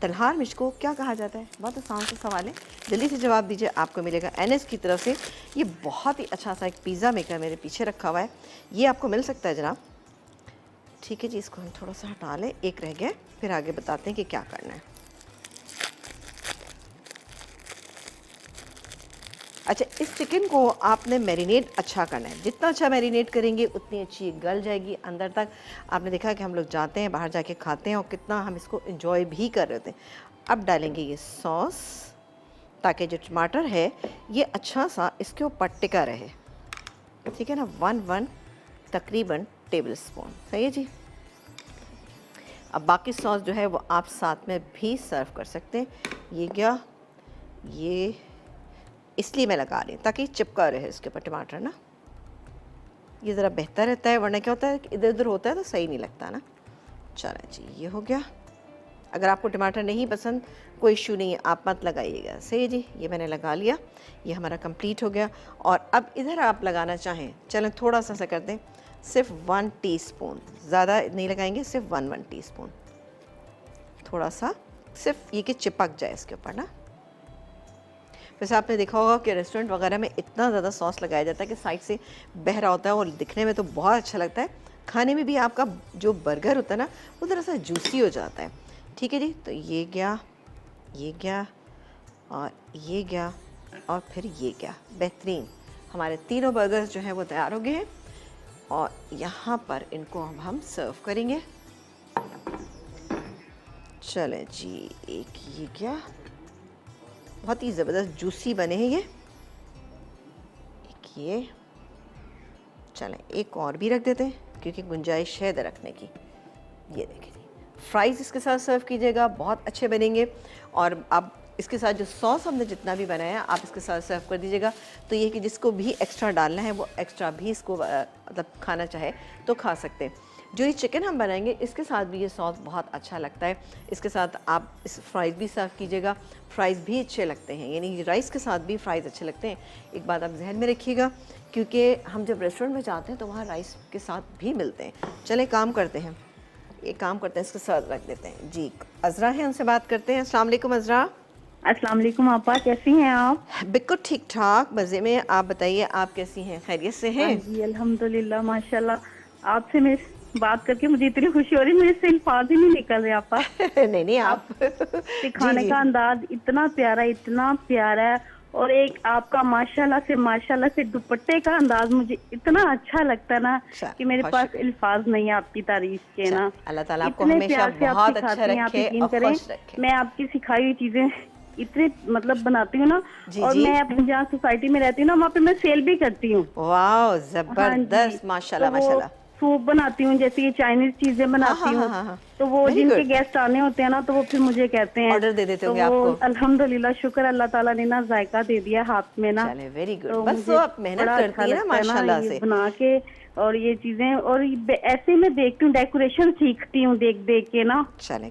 तलहार मिर्च को क्या कहा जाता है। बहुत आसान सा सवाल है, जल्दी से जवाब दीजिए। आपको मिलेगा एनएस की तरफ से ये बहुत ही अच्छा सा एक पिज़्ज़ा मेकर मेरे पीछे रखा हुआ है, ये आपको मिल सकता है जनाब। ठीक है जी, इसको हम थोड़ा सा हटा लें, एक रह गया, फिर आगे बताते हैं कि क्या करना है। अच्छा, इस चिकन को आपने मैरिनेट अच्छा करना है। जितना अच्छा मैरिनेट करेंगे उतनी अच्छी गल जाएगी अंदर तक। आपने देखा कि हम लोग जाते हैं बाहर जाके खाते हैं और कितना हम इसको एंजॉय भी कर रहे होते हैं। अब डालेंगे ये सॉस ताकि जो टमाटर है ये अच्छा सा इसके ऊपर टिका रहे। ठीक है ना, 1 तकरीबन टेबल स्पून, सही है जी। अब बाकी सॉस जो है वो आप साथ में भी सर्व कर सकते हैं। ये क्या, ये इसलिए मैं लगा रही हूँ ताकि चिपका रहे इसके ऊपर टमाटर ना, ये ज़रा बेहतर रहता है, वरना क्या होता है इधर उधर होता है तो सही नहीं लगता ना। चलो जी, ये हो गया। अगर आपको टमाटर नहीं पसंद कोई इशू नहीं है, आप मत लगाइएगा। सही जी, ये मैंने लगा लिया, ये हमारा कंप्लीट हो गया। और अब इधर आप लगाना चाहें, चलें थोड़ा सा कर दें, सिर्फ 1 टीस्पून, ज़्यादा नहीं लगाएंगे, सिर्फ 1 टीस्पून, थोड़ा सा, सिर्फ ये कि चिपक जाए इसके ऊपर ना। वैसे आपने देखा होगा कि रेस्टोरेंट वगैरह में इतना ज़्यादा सॉस लगाया जाता है कि साइड से बह रहा होता है और दिखने में तो बहुत अच्छा लगता है, खाने में भी आपका जो बर्गर होता है ना वो थोड़ा सा जूसी हो जाता है। ठीक है जी, तो ये गया, ये गया और ये गया और फिर ये गया। बेहतरीन, हमारे तीनों बर्गर्स जो हैं वो तैयार हो गए हैं और यहाँ पर इनको अब हम सर्व करेंगे। चलें जी, एक ये गया, बहुत ही ज़बरदस्त जूसी बने हैं ये। एक ये, चलें एक और भी रख देते हैं क्योंकि गुंजाइश है रखने की। ये देखें, फ्राइज़ इसके साथ सर्व कीजिएगा, बहुत अच्छे बनेंगे। और अब इसके साथ जो सॉस हमने जितना भी बनाया आप इसके साथ सर्व कर दीजिएगा। तो ये कि जिसको भी एक्स्ट्रा डालना है वो एक्स्ट्रा भी इसको मतलब खाना चाहे तो खा सकते हैं। जो ये चिकन हम बनाएंगे इसके साथ भी ये सॉस बहुत अच्छा लगता है। इसके साथ आप इस फ्राइज़ भी सर्व कीजिएगा, फ्राइज़ भी अच्छे लगते हैं, यानी राइस के साथ भी फ्राइज़ अच्छे लगते हैं। एक बात आप जहन में रखिएगा क्योंकि हम जब रेस्टोरेंट में जाते हैं तो वहाँ राइस के साथ भी मिलते हैं। चलें काम करते हैं, एक काम करते हैं, इसके साथ रख देते हैं जी। अज़रा है, उनसे बात करते हैं। अस्सलाम वालेकुम अज़रा। अस्सलाम वालेकुम आपा, कैसी हैं आप? बिल्कुल ठीक ठाक, मज़े में। आप बताइए, आप कैसी हैं, खैरियत से हैं? जी अल्हम्दुलिल्लाह, माशाल्लाह। आपसे मैं बात करके मुझे इतनी खुशी हो रही है, मुझे से अल्फाज ही नहीं निकल रहे आपा। नहीं नहीं, आप सिखाने का अंदाज इतना प्यारा है। और एक आपका माशाल्लाह से दुपट्टे का अंदाज मुझे इतना अच्छा लगता है ना कि मेरे पास अल्फाज नहीं है आपकी तारीफ के ना। अल्लाह ताला आपको हमेशा बहुत अच्छा रखे और खुश रखे। मैं आपकी सिखाई हुई चीजें इतने मतलब बनाती हूँ ना, और मैं अपनी जहाँ सोसाइटी में रहती हूँ ना वहाँ पे मैं सेल भी करती हूँ। वाह, जबरदस्त, माशाल्लाह माशाल्लाह। सूप बनाती हूँ, जैसे ये चाइनीज चीजें बनाती हूँ, तो वो जिनके गेस्ट आने होते हैं ना तो वो फिर मुझे कहते हैं, ऑर्डर दे देते होंगे तो आपको। अल्हम्दुलिल्लाह, शुक्र अल्लाह ताला ने ना जायका दे दिया हाथ में ना। चले, वेरी गुड। तो बस तो आप मेहनत करती है ना माशाल्लाह से बना के, और ये चीजें, और ऐसे मैं देखती हूँ, डेकोरेशन सीखती हूँ देख देख के ना।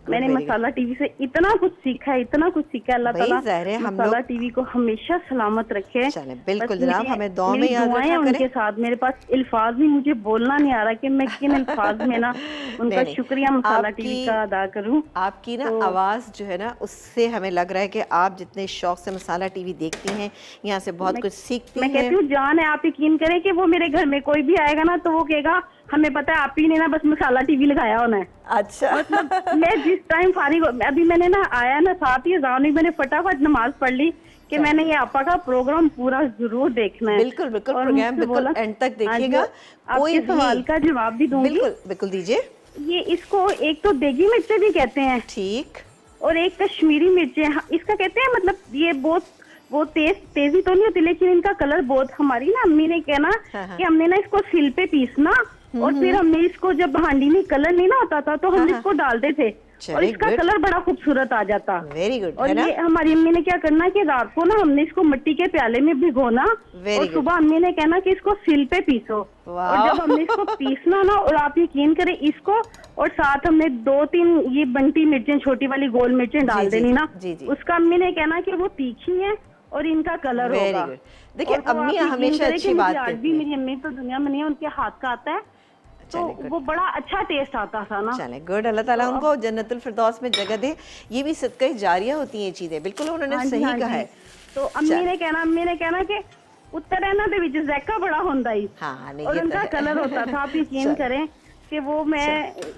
मैंने मसाला टीवी से इतना कुछ सीखा है। अल्लाह ताला मसाला टीवी को हमेशा सलामत रखे। बिल्कुल जनाब, हमें दुआ में याद रखा करें। उनके साथ मेरे पास अल्फाज भी मुझे बोलना नहीं आ रहा कि मैं किन अल्फाज में ना उनका शुक्रिया मसाला टीवी का अदा करूँ। आपकी ना आवाज़ जो है ना उससे हमें लग रहा है कि आप जितने शौक से मसाला टीवी देखती हैं, यहाँ से बहुत कुछ सीखती हैं। मैं कहती हूँ जान है, आप यकीन करें कि वो मेरे घर में कोई भी आएगा ना ना तो वो कहेगा हमें पता है आप ही ने ना बस मसाला टीवी लगाया होना है। अच्छा। मतलब मैं जिस टाइम फारिग, अभी मैंने ना आया ना साथ ही अज़ान हुई, मैंने फटाफट नमाज पढ़ ली कि मैंने ये आपा का प्रोग्राम पूरा जरूर देखना है। बिल्कुल बिल्कुल, प्रोग्राम बिल्कुल एंड तक देखिएगा। कोई सवाल का जवाब भी दूंगी। बिल्कुल बिल्कुल दीजिए। ये इसको एक तो देगी मिर्चें भी कहते हैं, ठीक, और एक कश्मीरी मिर्चें इसका कहते हैं। मतलब ये बहुत वो तेजी तो नहीं होती, लेकिन इनका कलर बहुत, हमारी ना अम्मी ने कहना कि हमने ना इसको सिल पे पीसना और फिर हमने इसको जब हांडी में कलर नहीं ना होता था तो हम इसको डालते थे और इसका कलर बड़ा खूबसूरत आ जाता। Very good. और ये हमारी अम्मी ने क्या करना कि रात को ना हमने इसको मिट्टी के प्याले में भिगोना और सुबह अम्मी ने कहना कि इसको सिल पे पीसो। और जब हमने इसको पीसना ना, और आप यकीन करें इसको, और साथ हमने 2-3 ये बंटी मिर्चें, छोटी वाली गोल मिर्चें डाल देनी ना, उसका अम्मी ने कहना कि वो तीखी है और इनका कलर होगा। देखिए अम्मी हमेशा अच्छी बात आज भी मेरी अम्मी तो दुनिया में नहीं है, उनके हाथ का आता है तो वो बड़ा अच्छा टेस्ट आता था ना। चले गुड, अल्लाह ताला उनको जन्नतुल फिरदौस में जगह दे। ये भी सदका जारिया होती हैं ये चीजें, बिल्कुल उन्होंने सही कहा है। तो अम्मी ने कहना कि उत्तर है ना दे विच जैका बड़ा होता ही। हाँ, और उनका कलर होता था, आप यकीन करें कि वो मैं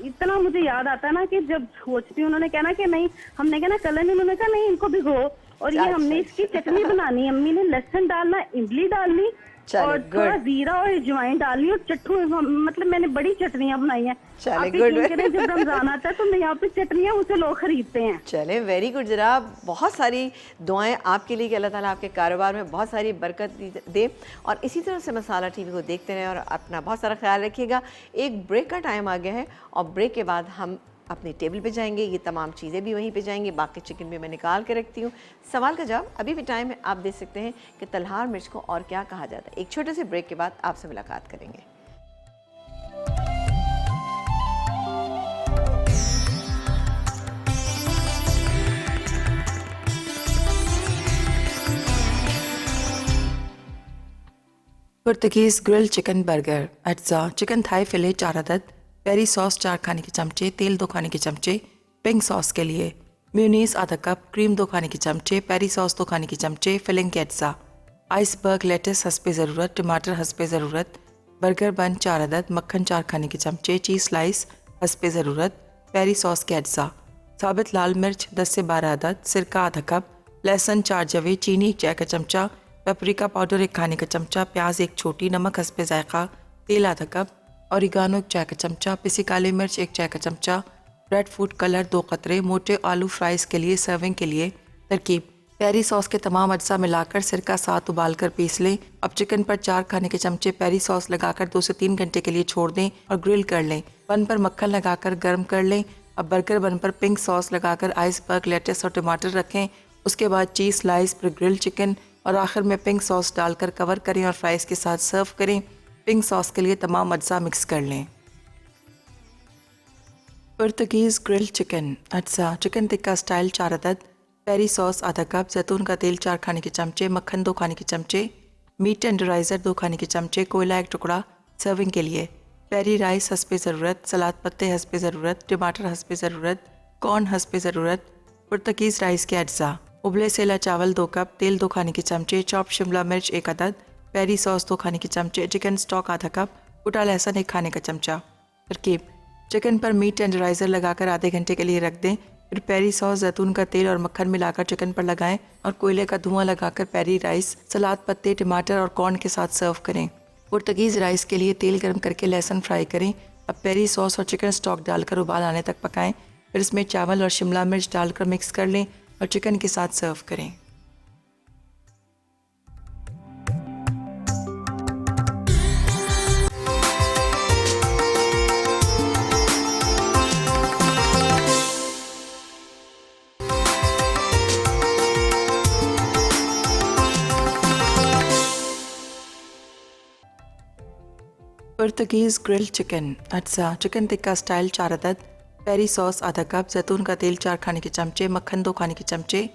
इतना मुझे याद आता है ना कि जब सोचती हूँ, उन्होंने कहना कि नहीं, हमने कहना कलर नहीं, उन्होंने कहा नहीं इनको भिगो और ये हमने इसकी चटनी बनानी। अम्मी ने लहसुन डालना, इमली डालनी और थोड़ा जीरा और अजवाइन डाली और चट्टू, मतलब मैंने बड़ी चटनियां बनाई हैं। जब रमजान आता है तो मैं यहाँ पे चटनियां मुझसे लोग खरीदते हैं। चले वेरी गुड जनाब, बहुत सारी दुआएं आपके लिए कि अल्लाह ताला आपके कारोबार में बहुत सारी बरकत दे और इसी तरह से मसाला टीवी को देखते रहें और अपना बहुत सारा ख्याल रखिएगा। एक ब्रेक का टाइम आ गया है और ब्रेक के बाद हम अपनी टेबल पे जाएंगे, ये तमाम चीज़ें भी वहीं पे जाएंगी, बाकी चिकन भी मैं निकाल के रखती हूँ। सवाल का जवाब अभी भी टाइम है, आप दे सकते हैं कि तलहार मिर्च को और क्या कहा जाता है। एक छोटे से ब्रेक के बाद आपसे मुलाकात करेंगे। पुर्तगीज़ ग्रिल चिकन बर्गर, अज्जा, चिकन थाई फिले 4 अदद, पेरी सॉस 4 खाने के चमचे, तेल 2 खाने के चमचे, पिंक सॉस के लिए म्यूनीस आधा कप, क्रीम 2 खाने के चमचे, पेरी सॉस 2 खाने के चमचे, फिलिंग के अज्जा, आइसबर्ग लेटस हस्बे ज़रूरत, टमाटर हस्बे ज़रूरत, बर्गर बन 4 अदद, मक्खन 4 खाने के चमचे, चीज़ स्लाइस हस्बे ज़रूरत, पेरी सॉस के अज्जा, साबित लाल मिर्च 10 से 12 अदद, सिरका आधा कप, लहसुन 4 जवे, चीनी 1 चाय का चमचा, पेपरिका पाउडर 1 खाने का चमचा, प्याज 1 छोटी, नमक हस्बे जायका, तेल आधा कप, ऑरिगानो 1 चाय का चमचा, पिसी काली मिर्च 1 चाय का चमचा, रेड फूड कलर 2 कतरे, मोटे आलू फ्राइज़ के लिए सर्विंग के लिए। तरकीब: पेरी सॉस के तमाम अज्जा मिलाकर सिरका साथ उबालकर पीस लें। अब चिकन पर 4 खाने के चमचे पेरी सॉस लगाकर 2 से 3 घंटे के लिए छोड़ दें और ग्रिल कर लें। बन पर मक्खन लगाकर गर्म कर लें। अब बर्गर बन पर पिंक सॉस लगाकर आइसबर्ग लेटस और टमाटर रखें। उसके बाद चीज़ स्लाइस पर ग्रिल चिकन और आखिर में पिंक सॉस डालकर कवर करें और फ्राइज़ के साथ सर्व करें। पिंक सॉस के लिए तमाम अज्जा मिक्स कर लें। पुर्तगीज़ ग्रिल चिकन, अज्जा, चिकन टिक्का स्टाइल 4 अदद, पेरी सॉस आधा कप, जैतून का तेल 4 खाने के चमचे, मक्खन 2 खाने के चमचे, मीट टेंडराइज़र 2 खाने के चमचे, कोयला 1 टुकड़ा, सर्विंग के लिए। पेरी राइस हस्बे ज़रूरत, सलाद पत्ते हस्बे ज़रूरत, टमाटर हस्बे ज़रूरत, कॉर्न हस्बे ज़रूरत, पुर्तगीज़ राइस के अज्जा, उबले सेला चावल 2 कप, तेल 2 खाने के चमचे, चॉप शिमला मिर्च 1 अदद, पेरी सॉस 2 खाने के चमचे, चिकन स्टॉक आधा कप, कुटा लहसुन 1 खाने का चमचा। तरकीब: चिकन पर मीट टेंडराइज़र लगाकर आधे घंटे के लिए रख दें। फिर पेरी सॉस, जैतून का तेल और मक्खन मिलाकर चिकन पर लगाएं और कोयले का धुआं लगाकर पेरी राइस, सलाद पत्ते, टमाटर और कॉर्न के साथ सर्व करें। पुर्तगीज़ राइस के लिए तेल गर्म करके लहसुन फ्राई करें। अब पेरी सॉस और चिकन स्टॉक डालकर उबाल आने तक पकाएं। फिर इसमें चावल और शिमला मिर्च डालकर मिक्स कर लें और चिकन के साथ सर्व करें। पुर्तगीज़ ग्रिल चिकन, अज्जा, चिकन टिक्का स्टाइल 4 अदद, पेरी सॉस आधा कप, जैतून का तेल 4 खाने के चमचे, मक्खन 2 खाने के चमचे,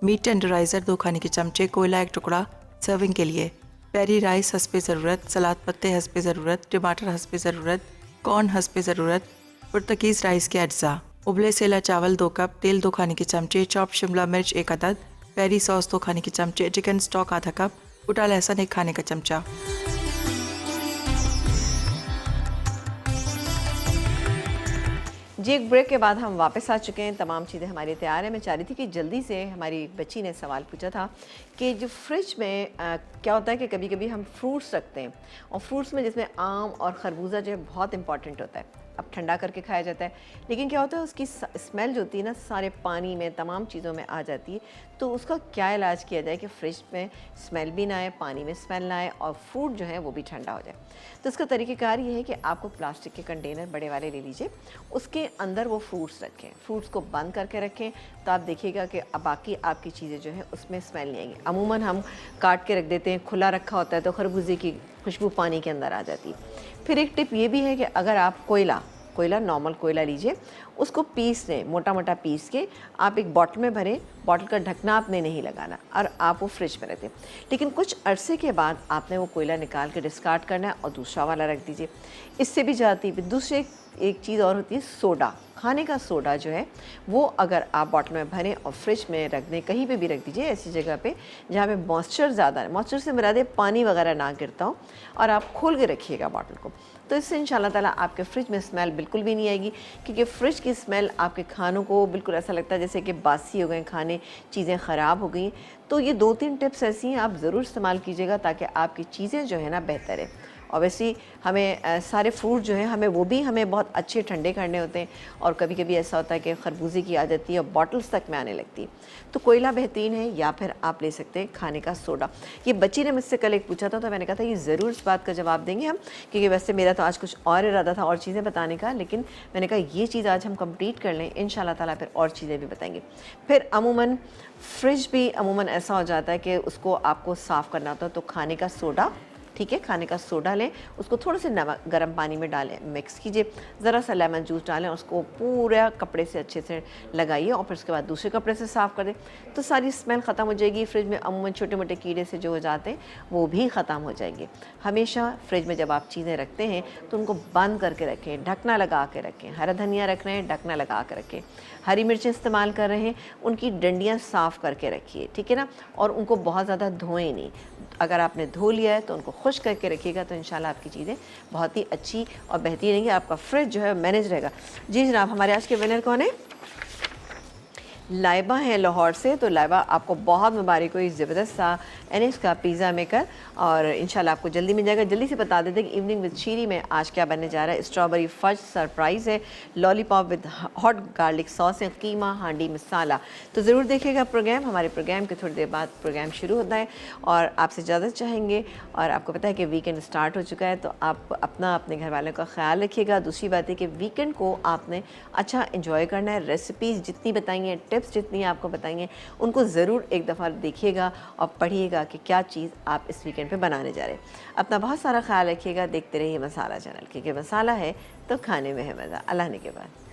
मीट टेंडराइज़र 2 खाने के चमचे, कोयला 1 टुकड़ा, सर्विंग के लिए। पेरी राइस हस्बे ज़रूरत, सलाद पत्ते हस्बे ज़रूरत, टमाटर हस्बे ज़रूरत, कॉर्न हस्बे ज़रूरत, पुर्तगीज़ राइस के अज्जा, उबले सेला चावल 2 कप, तेल 2 खाने के चमचे, चॉप शिमला मिर्च 1 अदद, पेरी सॉस 2 खाने के चमचे, चिकन स्टॉक आधा कप, कुटा लहसुन 1 खाने का चमचा। जी, एक ब्रेक के बाद हम वापस आ चुके हैं। तमाम चीज़ें हमारी तैयार हैं। मैं चाह रही थी कि जल्दी से, हमारी एक बच्ची ने सवाल पूछा था कि जो फ्रिज में क्या होता है कि कभी कभी हम फ्रूट्स रखते हैं, और फ्रूट्स में जिसमें आम और खरबूजा जो है बहुत इंपॉर्टेंट होता है। अब ठंडा करके खाया जाता है, लेकिन क्या होता है उसकी स्मेल जो होती है ना सारे पानी में, तमाम चीज़ों में आ जाती है। तो उसका क्या इलाज किया जाए कि फ्रिज में स्मेल भी ना आए, पानी में स्मेल ना आए, और फ्रूट जो है वो भी ठंडा हो जाए। तो इसका तरीक़ेकार ये है कि आपको प्लास्टिक के कंटेनर बड़े वाले ले लीजिए, उसके अंदर वो फ्रूट्स रखें, फ्रूट्स को बंद करके रखें। तो आप देखिएगा कि अब बाकी आपकी चीज़ें जो है उसमें स्मेल नहीं आएंगी। अमूमन हम काट के रख देते हैं, खुला रखा होता है तो खरबूजे की खुशबू पानी के अंदर आ जाती है। फिर एक टिप ये भी है कि अगर आप कोयला नॉर्मल कोयला लीजिए, उसको पीस लें, मोटा मोटा पीस के आप एक बॉटल में भरें। बॉटल का ढकना आपने नहीं लगाना और आप वो फ्रिज में रखें। लेकिन कुछ अरसे के बाद आपने वो कोयला निकाल के डिस्कार्ड करना है और दूसरा वाला रख दीजिए। इससे भी जाती है। दूसरी एक चीज़ और होती है सोडा, खाने का सोडा जो है वो अगर आप बॉटल में भरें और फ्रिज में रख दें, कहीं पे भी रख दीजिए ऐसी जगह पे जहाँ पे मॉइस्चर ज़्यादा है, मॉइस्चर से मुराद है पानी वगैरह ना गिरता हो, और आप खोल के रखिएगा बॉटल को। तो इससे इंशाल्लाह ताला आपके फ्रिज में स्मेल बिल्कुल भी नहीं आएगी, क्योंकि फ्रिज की स्मेल आपके खानों को बिल्कुल ऐसा लगता है जैसे कि बासी हो गए खाने, चीज़ें ख़राब हो गई। तो ये 2-3 टिप्स ऐसी हैं, आप ज़रूर इस्तेमाल कीजिएगा ताकि आपकी चीज़ें जो है ना बेहतर है। ऑब्वियसली हमें सारे फ्रूट जो हैं हमें बहुत अच्छे ठंडे करने होते हैं, और कभी कभी ऐसा होता है कि खरबूजे की आ जाती है और बॉटल्स तक में आने लगती है। तो कोयला बेहतरीन है, या फिर आप ले सकते हैं खाने का सोडा। ये बच्ची ने मुझसे कल एक पूछा था, तो मैंने कहा था ये ज़रूर इस बात का जवाब देंगे हम, क्योंकि वैसे मेरा तो आज कुछ और इरादा था और चीज़ें बताने का, लेकिन मैंने कहा ये चीज़ आज हम कंप्लीट कर लें, इंशाल्लाह ताला फिर और चीज़ें भी बताएंगे। फिर अमूमन फ्रिज भी अमूमन ऐसा हो जाता है कि उसको आपको साफ़ करना होता है, तो खाने का सोडा, ठीक है, खाने का सोडा लें, उसको थोड़े से नमक गर्म पानी में डालें, मिक्स कीजिए, ज़रा सा लेमन जूस डालें, उसको पूरा कपड़े से अच्छे से लगाइए और फिर उसके बाद दूसरे कपड़े से साफ़ कर दें, तो सारी स्मेल ख़त्म हो जाएगी। फ्रिज में अमूमन छोटे मोटे कीड़े से जो हो जाते हैं वो भी ख़त्म हो जाएंगे। हमेशा फ्रिज में जब आप चीज़ें रखते हैं तो उनको बंद करके रखें, ढकना लगा के रखें। हरा धनिया रख रहे हैं, ढकना लगा के रखें। हरी मिर्चें इस्तेमाल कर रहे हैं, उनकी डंडियाँ साफ़ करके रखिए, ठीक है ना, और उनको बहुत ज़्यादा धोएं नहीं। अगर आपने धो लिया है तो उनको खुश करके रखिएगा, तो इंशाल्लाह आपकी चीज़ें बहुत ही अच्छी और बेहतरीन रहेंगी, आपका फ्रिज जो है मैनेज रहेगा। जी जनाब, हमारे आज के विनर कौन है? लाइबा है लाहौर से। तो लाइबा आपको बहुत मुबारक हो, ज़बरदस्त सा एनएक्स का पिज़्ज़ा मेकर, और इंशाल्लाह आपको जल्दी मिल जाएगा। जल्दी से बता देते कि इवनिंग विद शीरी में आज क्या बनने जा रहा है। स्ट्रॉबेरी फज सरप्राइज़ है, lollipop with hot garlic sauce है, कीमा हांडी मसाला। तो ज़रूर देखिएगा प्रोग्राम। हमारे प्रोग्राम के थोड़ी देर बाद प्रोग्राम शुरू होता है, और आपसे इजाज़त चाहेंगे। और आपको पता है कि वीकेंड स्टार्ट हो चुका है, तो आप अपने घर वालों का ख्याल रखिएगा। दूसरी बात है कि वीकेंड को आपने अच्छा इंजॉय करना है। रेसिपीज़ जितनी बताई हैं, टिप्स जितनी आपको बताएंगे, उनको ज़रूर एक दफ़ा देखिएगा और पढ़िएगा कि क्या चीज़ आप इस वीकेंड पे बनाने जा रहे हैं। अपना बहुत सारा ख्याल रखिएगा। देखते रहिए मसाला चैनल, क्योंकि मसाला है तो खाने में है मज़ा। अल्लाह ने के बाद।